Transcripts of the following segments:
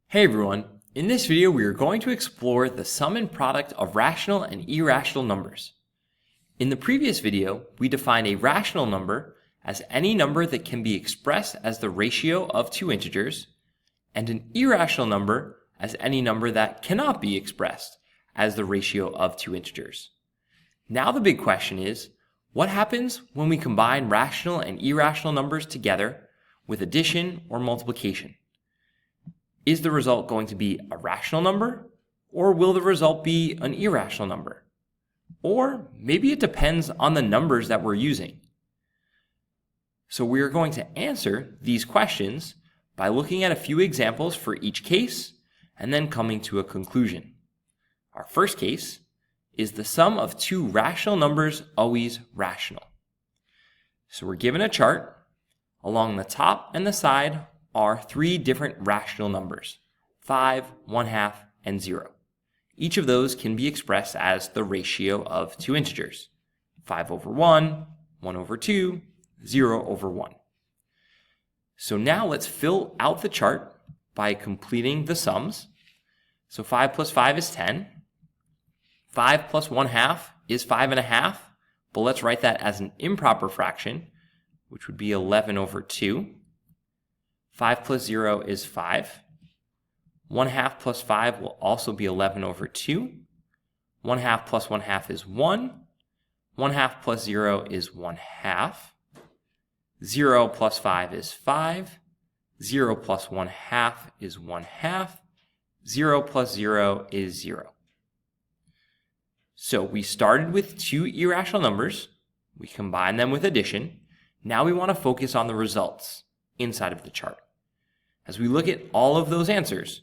Hey everyone, in this video we are going to explore the sum and product of rational and irrational numbers. In the previous video, we defined a rational number as any number that can be expressed as the ratio of two integers, and an irrational number as any number that cannot be expressed as the ratio of two integers. Now the big question is, what happens when we combine rational and irrational numbers together with addition or multiplication? Is the result going to be a rational number, or will the result be an irrational number? Or maybe it depends on the numbers that we're using. So we are going to answer these questions by looking at a few examples for each case and then coming to a conclusion. Our first case is the sum of two rational numbers always rational. So we're given a chart. Along the top and the side are three different rational numbers, 5, 1/2, and 0. Each of those can be expressed as the ratio of two integers, 5/1, 1/2, 0/1. So now let's fill out the chart by completing the sums. So 5 plus 5 is 10. 5 plus 1/2 is 5.5, but let's write that as an improper fraction, which would be 11/2. 5 plus 0 is 5. 1/2 plus 5 will also be 11/2. 1/2 plus 1/2 is 1. 1/2 plus 0 is 1/2. 0 plus 5 is 5. 0 plus 1/2 is 1/2. 0 plus 0 is 0. So we started with two irrational numbers. We combined them with addition. Now we want to focus on the results inside of the chart. As we look at all of those answers,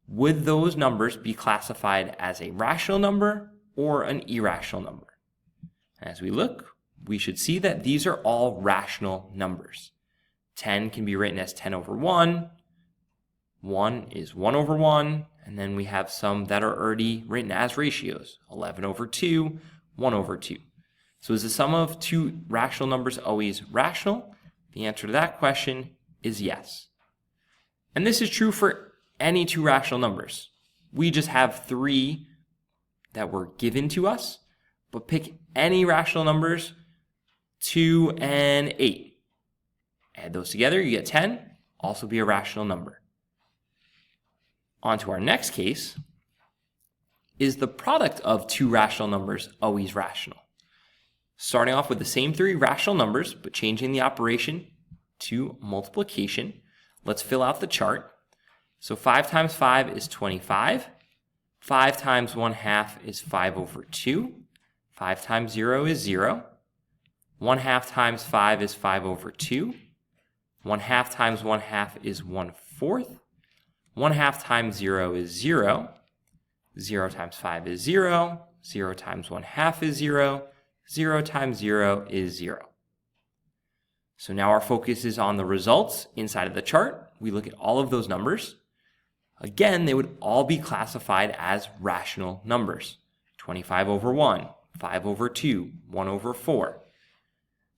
would those numbers be classified as a rational number or an irrational number? As we look, we should see that these are all rational numbers. 10 can be written as 10/1, 1 is 1/1, and then we have some that are already written as ratios, 11/2, 1/2. So is the sum of two rational numbers always rational? The answer to that question is yes. And this is true for any two rational numbers. We just have three that were given to us, but pick any rational numbers, 2 and 8. Add those together, you get 10, also be a rational number. On to our next case. Is the product of two rational numbers always rational? Starting off with the same three rational numbers, but changing the operation to multiplication. Let's fill out the chart. So 5 times 5 is 25. 5 times 1/2 is 5/2. 5 times 0 is 0. 1/2 times 5 is 5/2. 1/2 times 1/2 is 1/4. 1/2 times 0 is 0. 0 times 5 is 0. 0 times 1/2 is 0. 0 times 0 is 0. So now our focus is on the results inside of the chart. We look at all of those numbers. Again, they would all be classified as rational numbers. 25/1, 5/2, 1/4.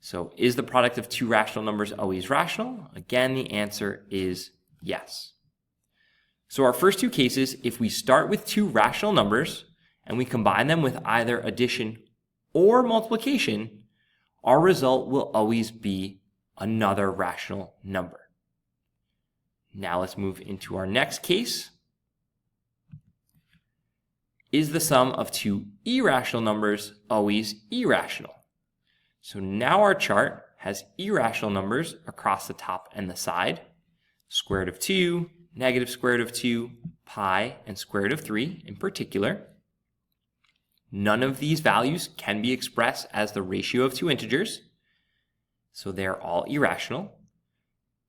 So is the product of two rational numbers always rational? Again, the answer is yes. So our first two cases, if we start with two rational numbers and we combine them with either addition or multiplication, our result will always be another rational number. Now let's move into our next case. Is the sum of two irrational numbers always irrational? So now our chart has irrational numbers across the top and the side. Square root of 2, negative square root of 2, pi, and square root of 3 in particular. None of these values can be expressed as the ratio of two integers, so they're all irrational.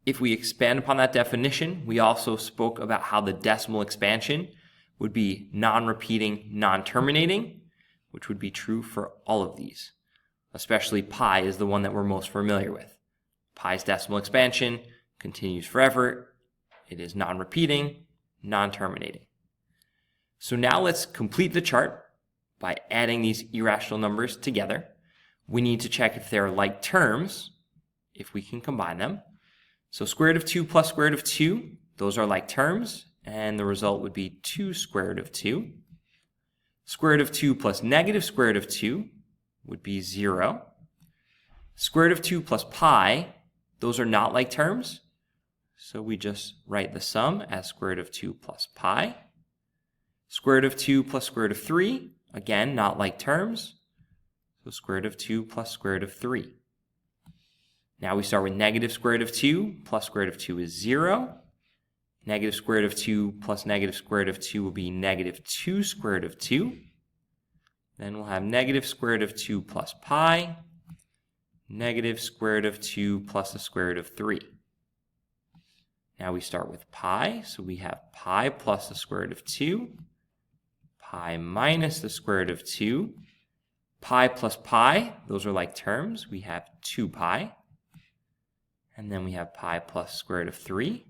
If we expand upon that definition, we also spoke about how the decimal expansion would be non-repeating, non-terminating, which would be true for all of these. Especially pi is the one that we're most familiar with. Pi's decimal expansion continues forever. It is non-repeating, non-terminating. So now let's complete the chart by adding these irrational numbers together. We need to check if they're like terms, if we can combine them. So square root of 2 plus square root of 2, those are like terms, and the result would be 2 square root of 2. Square root of 2 plus negative square root of 2 would be 0. Square root of 2 plus pi, those are not like terms, so we just write the sum as square root of 2 plus pi. Square root of 2 plus square root of 3, again, not like terms, so square root of 2 plus square root of 3. Now we start with negative square root of 2 plus square root of 2 is 0. Negative square root of 2 plus negative square root of 2 will be negative 2 square root of 2. Then we'll have negative square root of 2 plus pi, negative square root of 2 plus the square root of 3. Now we start with pi, so we have pi plus the square root of 2, pi minus the square root of 2, pi plus pi, those are like terms, we have 2 pi, and then we have pi plus square root of 3.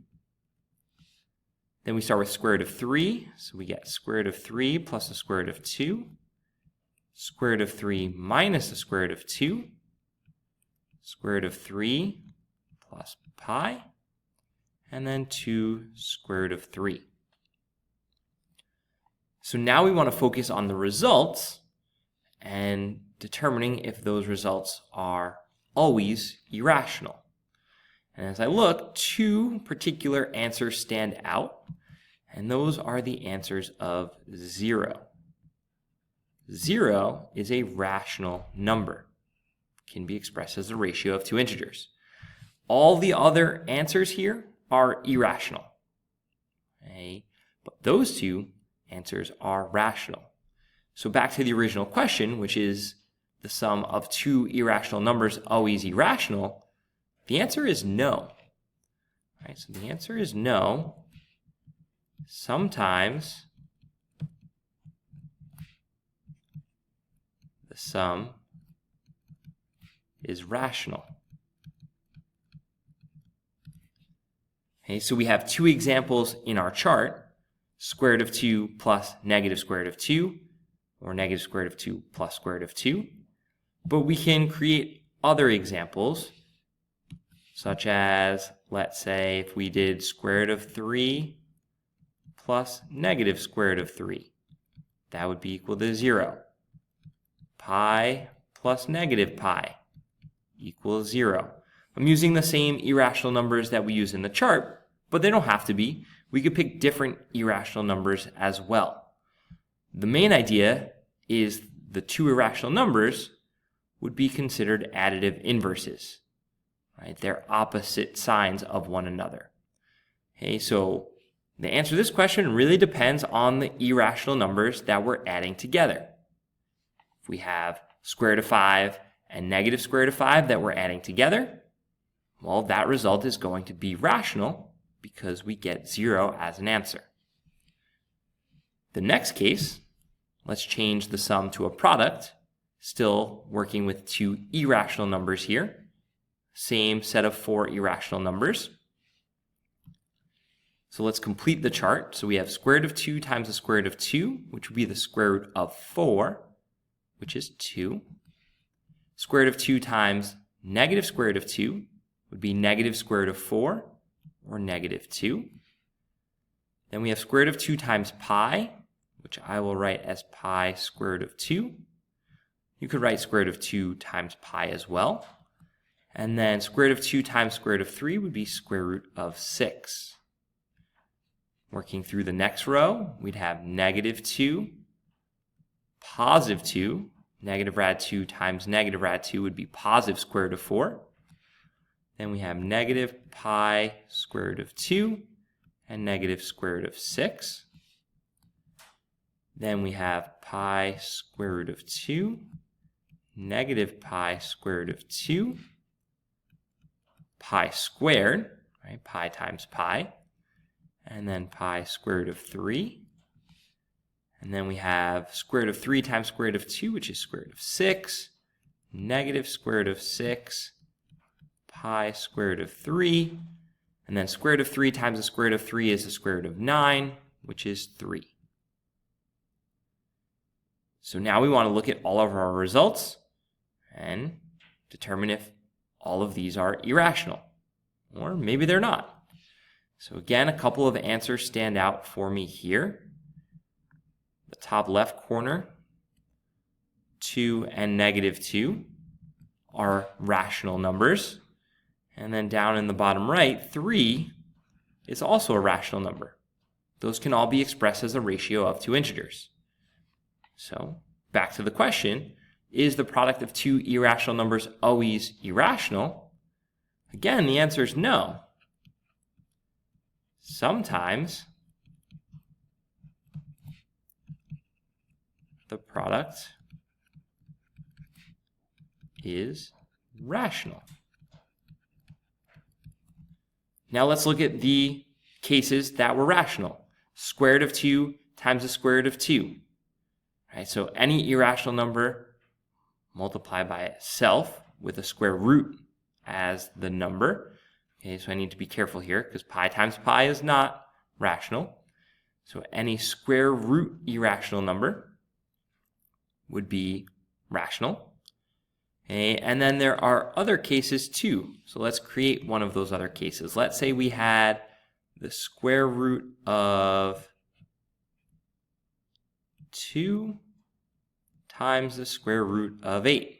Then we start with square root of 3, so we get square root of 3 plus the square root of 2, square root of 3 minus the square root of 2, square root of 3 plus pi, and then 2 square root of 3. So now we want to focus on the results and determining if those results are always irrational. And as I look, 2 particular answers stand out, and those are the answers of 0. 0 is a rational number. It can be expressed as the ratio of 2 integers. All the other answers here are irrational. Okay? But those 2 answers are rational. So back to the original question, which is the sum of 2 irrational numbers always irrational? The answer is no. All right, so the answer is no. Sometimes the sum is rational. Okay, so we have 2 examples in our chart, square root of 2 plus negative square root of 2, or negative square root of 2 plus square root of 2. But we can create other examples, such as, let's say, if we did square root of 3 plus negative square root of 3. That would be equal to 0. Pi plus negative pi equals 0. I'm using the same irrational numbers that we use in the chart, but they don't have to be. We could pick different irrational numbers as well. The main idea is the 2 irrational numbers would be considered additive inverses. Right? They're opposite signs of one another. Okay, so the answer to this question really depends on the irrational numbers that we're adding together. If we have square root of 5 and negative square root of 5 that we're adding together, well, that result is going to be rational because we get 0 as an answer. The next case, let's change the sum to a product, still working with 2 irrational numbers here. Same set of 4 irrational numbers. So let's complete the chart. So we have square root of 2 times the square root of 2, which would be the square root of 4, which is 2. Square root of 2 times negative square root of 2 would be negative square root of 4, or negative 2. Then we have square root of 2 times pi, which I will write as pi square root of 2. You could write square root of 2 times pi as well. And then square root of 2 times square root of 3 would be square root of 6. Working through the next row, we'd have negative 2, positive 2. Negative rad 2 times negative rad 2 would be positive square root of 4. Then we have negative pi square root of 2 and negative square root of 6. Then we have pi square root of 2, negative pi square root of 2, pi squared, right? Pi times pi, and then pi square root of 3. And then we have square root of 3 times square root of 2, which is square root of 6, negative square root of 6, pi square root of 3, and then square root of 3 times the square root of 3 is the square root of 9, which is 3. So now we want to look at all of our results and determine if all of these are irrational, or maybe they're not. So again, a couple of answers stand out for me here. The top left corner, 2 and -2 are rational numbers. And then down in the bottom right, 3 is also a rational number. Those can all be expressed as a ratio of two integers. So back to the question, is the product of two irrational numbers always irrational? Again, the answer is no. Sometimes the product is rational. Now let's look at the cases that were rational. Square root of 2 times the square root of 2. Right, so any irrational number multiplied by itself with a square root as the number. Okay, so I need to be careful here because pi times pi is not rational. So any square root irrational number would be rational. Okay, and then there are other cases too. So let's create one of those other cases. Let's say we had the square root of 2 times the square root of 8.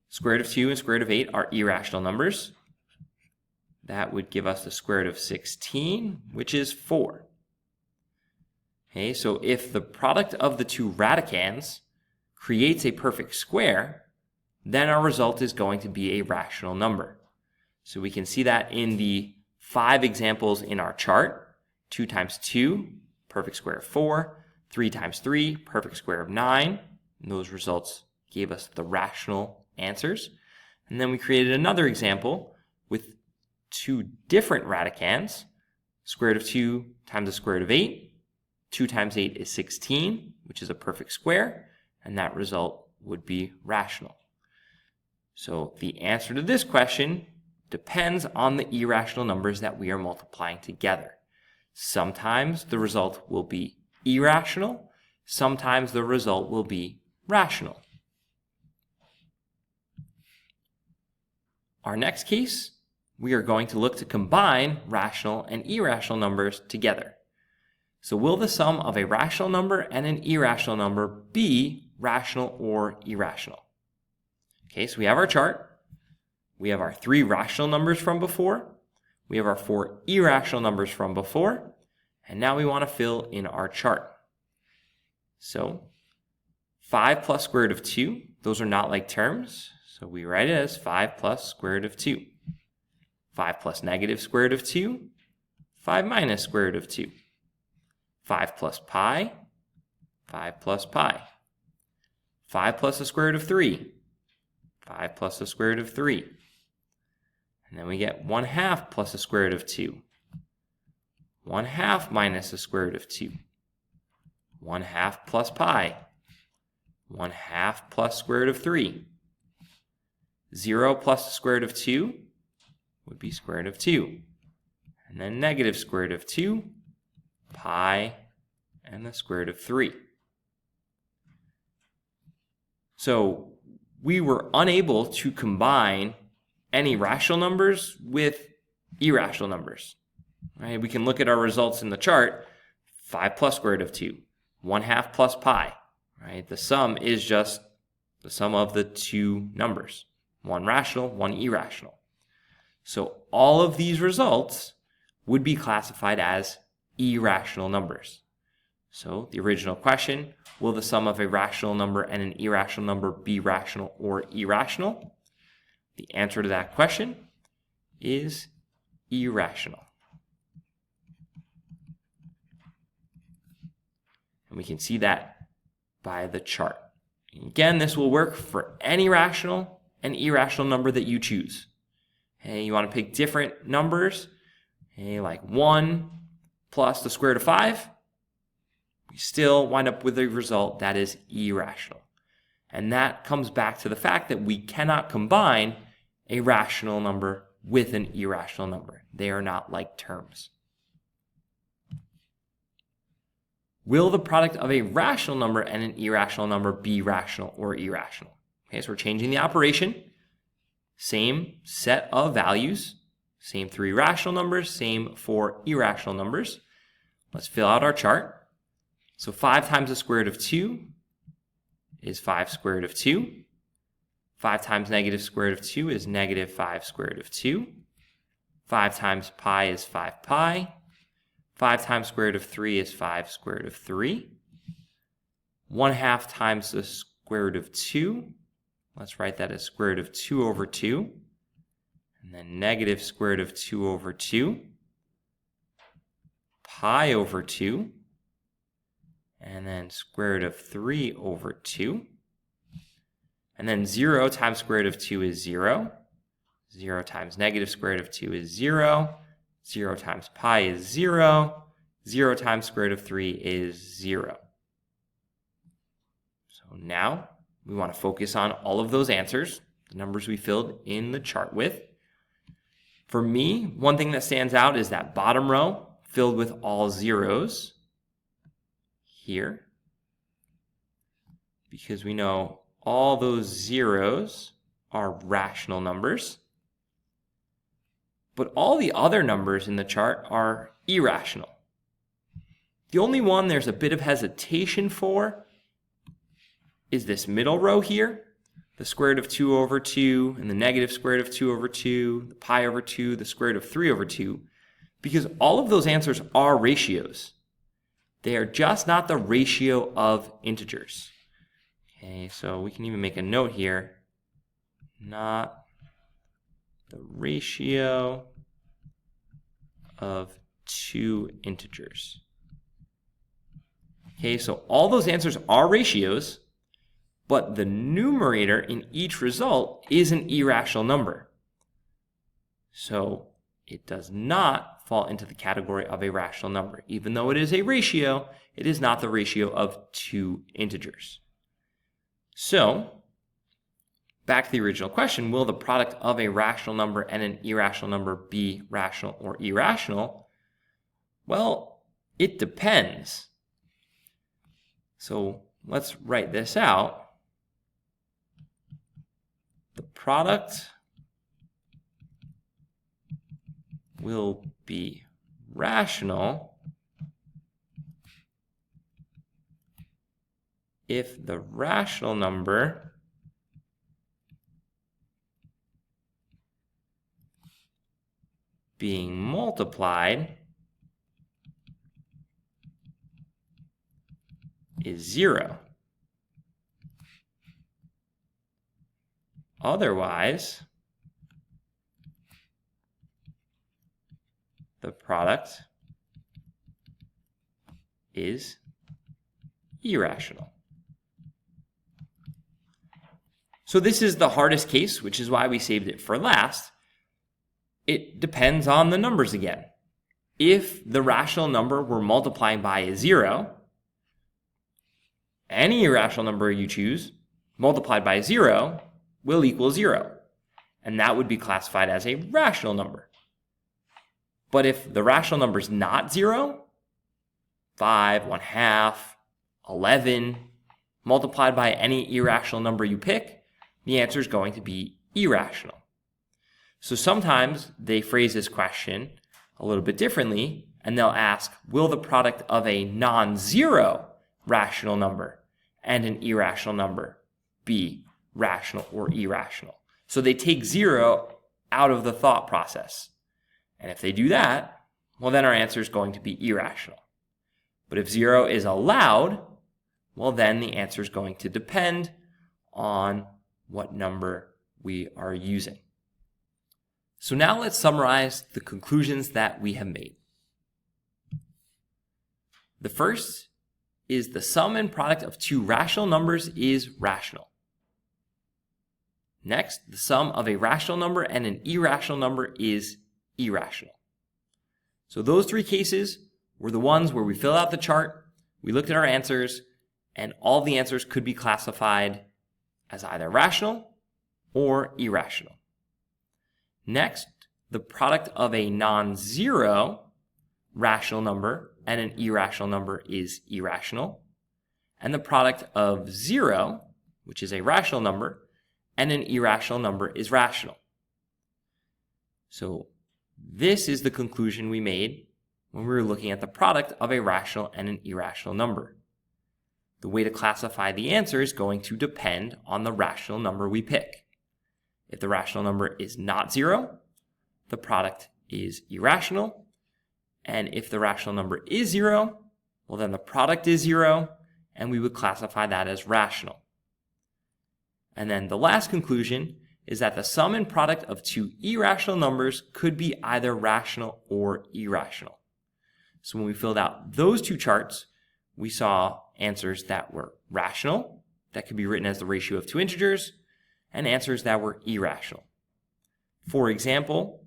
Square root of 2 and square root of 8 are irrational numbers. That would give us the square root of 16, which is 4. Okay, so if the product of the two radicands creates a perfect square, then our result is going to be a rational number. So we can see that in the 5 examples in our chart. 2 times 2, perfect square of 4. 3 times 3, perfect square of 9. And those results gave us the rational answers. And then we created another example with 2 different radicands. Square root of 2 times the square root of 8. 2 times 8 is 16, which is a perfect square. And that result would be rational. So the answer to this question depends on the irrational numbers that we are multiplying together. Sometimes the result will be irrational. Sometimes the result will be rational. Our next case, we are going to look to combine rational and irrational numbers together. So will the sum of a rational number and an irrational number be rational or irrational? Okay, so we have our chart. We have our 3 rational numbers from before. We have our 4 irrational numbers from before. And now we want to fill in our chart. So 5 plus square root of 2, those are not like terms. So we write it as 5 plus square root of 2. 5 plus negative square root of 2, 5 minus square root of 2. 5 plus pi, 5 plus pi. 5 plus the square root of 3, 5 plus the square root of 3. And then we get 1/2 plus the square root of 2. 1/2 minus the square root of 2. 1/2 plus pi. 1/2 plus square root of 3. 0 plus the square root of 2 would be square root of 2. And then negative square root of 2, pi, and the square root of 3. So we were unable to combine any rational numbers with irrational numbers. Right? We can look at our results in the chart. 5 plus square root of 2. 1/2 plus pi. Right? The sum is just the sum of the two numbers. One rational, one irrational. So all of these results would be classified as irrational numbers. So the original question, will the sum of a rational number and an irrational number be rational or irrational? The answer to that question is irrational. And we can see that by the chart. And again, this will work for any rational and irrational number that you choose. Okay, you want to pick different numbers, okay, like 1 plus the square root of 5. We still wind up with a result that is irrational. And that comes back to the fact that we cannot combine a rational number with an irrational number. They are not like terms. Will the product of a rational number and an irrational number be rational or irrational? Okay, so we're changing the operation. Same set of values, Same for rational numbers, same for irrational numbers. Let's fill out our chart. So 5 times the square root of 2 is 5 square root of 2. 5 times negative square root of 2 is negative 5 square root of 2. 5 times pi is 5 pi. 5 times square root of 3 is 5 square root of 3. 1/2 times the square root of 2. Let's write that as square root of 2 over 2. And then negative square root of 2 over 2. Pi over 2. And then square root of 3 over 2. And then 0 times square root of 2 is 0. 0 times negative square root of 2 is 0. 0 times pi is 0. 0 times square root of 3 is 0. So now we want to focus on all of those answers, the numbers we filled in the chart with. For me, one thing that stands out is that bottom row filled with all zeros here, because we know all those zeros are rational numbers. But all the other numbers in the chart are irrational. The only one there's a bit of hesitation for is this middle row here, the square root of 2 over 2, and the negative square root of 2 over 2, the pi over 2, the square root of 3 over 2, because all of those answers are ratios. They are just not the ratio of integers. Okay, so we can even make a note here, not the ratio of two integers. Okay, so all those answers are ratios, but the numerator in each result is an irrational number. So it does not fall into the category of a rational number. Even though it is a ratio, it is not the ratio of two integers. So, back to the original question, will the product of a rational number and an irrational number be rational or irrational? Well, it depends. So let's write this out. The product will be rational if the rational number being multiplied is 0. Otherwise, the product is irrational. So this is the hardest case, which is why we saved it for last. It depends on the numbers again. If the rational number we're multiplying by is 0, any irrational number you choose multiplied by 0 will equal 0. And that would be classified as a rational number. But if the rational number is not 0, 5, 1/2, 11, multiplied by any irrational number you pick, the answer is going to be irrational. So sometimes they phrase this question a little bit differently, and they'll ask, will the product of a non-zero rational number and an irrational number be rational or irrational? So they take 0 out of the thought process. And if they do that, well, then our answer is going to be irrational. But if 0 is allowed, well, then the answer is going to depend on what number we are using. So now let's summarize the conclusions that we have made. The first is the sum and product of two rational numbers is rational. Next, the sum of a rational number and an irrational number is irrational. So those three cases were the ones where we fill out the chart, we looked at our answers, and all the answers could be classified as either rational or irrational. Next, the product of a non-zero rational number and an irrational number is irrational. And the product of 0, which is a rational number, and an irrational number is rational. So This is the conclusion we made when we were looking at the product of a rational and an irrational number. The way to classify the answer is going to depend on the rational number we pick. If the rational number is not 0, the product is irrational. And if the rational number is 0, well, then the product is 0, and we would classify that as rational. And then the last conclusion is that the sum and product of two irrational numbers could be either rational or irrational. So when we filled out those two charts, we saw answers that were rational, that could be written as the ratio of two integers, and answers that were irrational. For example,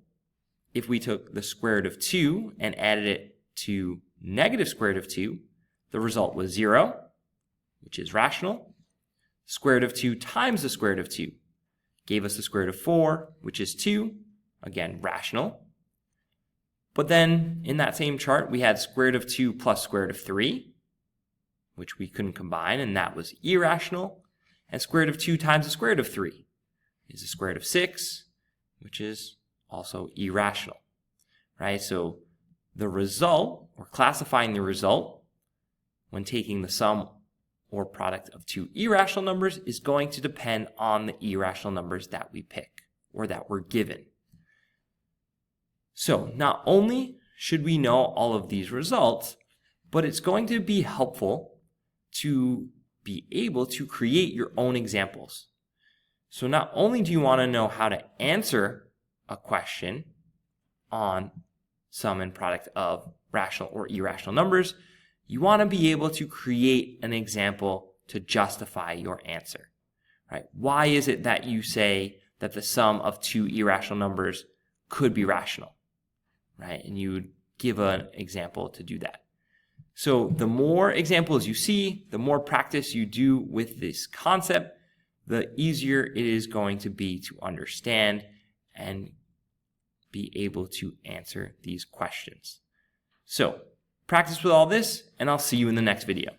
if we took the square root of 2 and added it to negative square root of 2, the result was 0, which is rational. Square root of 2 times the square root of 2 gave us the square root of 4, which is 2, again, rational. But then in that same chart, we had square root of 2 plus square root of 3, which we couldn't combine, and that was irrational. And square root of 2 times the square root of 3 is the square root of 6, which is also irrational, right? So the result, or classifying the result, when taking the sum or product of two irrational numbers, is going to depend on the irrational numbers that we pick or that we're given. So not only should we know all of these results, but it's going to be helpful to be able to create your own examples. So not only do you want to know how to answer a question on sum and product of rational or irrational numbers, you want to be able to create an example to justify your answer, right? Why is it that you say that the sum of two irrational numbers could be rational, right? And you would give an example to do that. So the more examples you see, the more practice you do with this concept, the easier it is going to be to understand and be able to answer these questions. So practice with all this, and I'll see you in the next video.